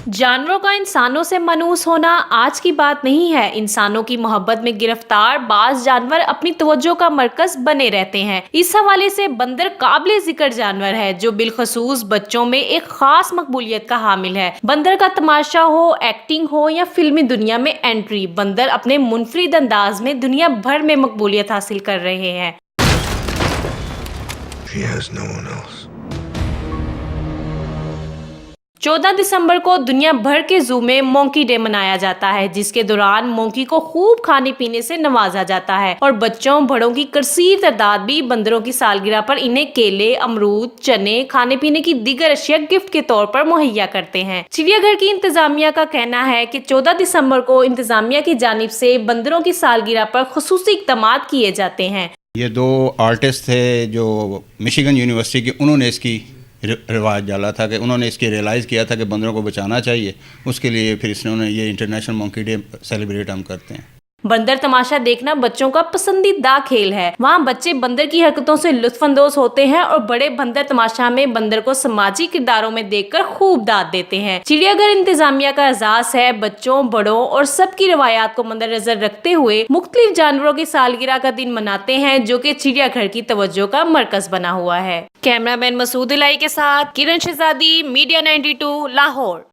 जानवरों का इंसानों से मनूस होना आज की बात नहीं है। इंसानों की मोहब्बत में गिरफ्तार बाज जानवर अपनी तवज्जो का मरकज बने रहते हैं। इस हवाले से बंदर काबिले जिक्र जानवर है जो बिलखसूस बच्चों में एक खास मकबूलियत का हामिल है। बंदर का तमाशा हो, एक्टिंग हो या फिल्मी दुनिया में एंट्री, बंदर अपने मुनफरिद अंदाज में दुनिया भर में मकबूलियत हासिल कर रहे हैं। She has no one else. 14 दिसंबर को दुनिया भर के जू में मोंकी डे मनाया जाता है, जिसके दौरान मोंकी को खूब खाने पीने से नवाजा जाता है और बच्चों बड़ों की कसीर तादाद भी बंदरों की सालगिरह पर इन्हें केले, अमरूद, चने, खाने पीने की दीगर अशिया गिफ्ट के तौर पर मुहैया करते हैं। चिड़ियाघर की इंतजामिया का कहना है कि 14 दिसंबर को इंतजामिया की जानिब से बंदरों की सालगिरह पर खुसूसी इक़दामात किए जाते हैं। ये दो आर्टिस्ट थे जो मिशिगन यूनिवर्सिटी के, उन्होंने इसकी रिवाज डाला था कि उन्होंने इसकी रियलाइज़ किया था कि बंदरों को बचाना चाहिए। उसके लिए फिर उन्होंने ये इंटरनेशनल मंकी डे सेलिब्रेट हम करते हैं। बंदर तमाशा देखना बच्चों का पसंदीदा खेल है। वहाँ बच्चे बंदर की हरकतों से लुत्फानंदोज होते हैं और बड़े बंदर तमाशा में बंदर को समाजी किरदारों में देखकर खूब दाद देते हैं। चिड़ियाघर इंतजामिया का एजाज है बच्चों, बड़ों और सबकी रवायात को मद्देनजर रखते हुए मुख्तलिफ जानवरों की सालगिरह का दिन मनाते हैं, जो कि चिड़ियाघर की तवज्जो का मरकज बना हुआ है। कैमरामैन मसूद इलाई के साथ किरण शहजादी, मीडिया 92, लाहौर।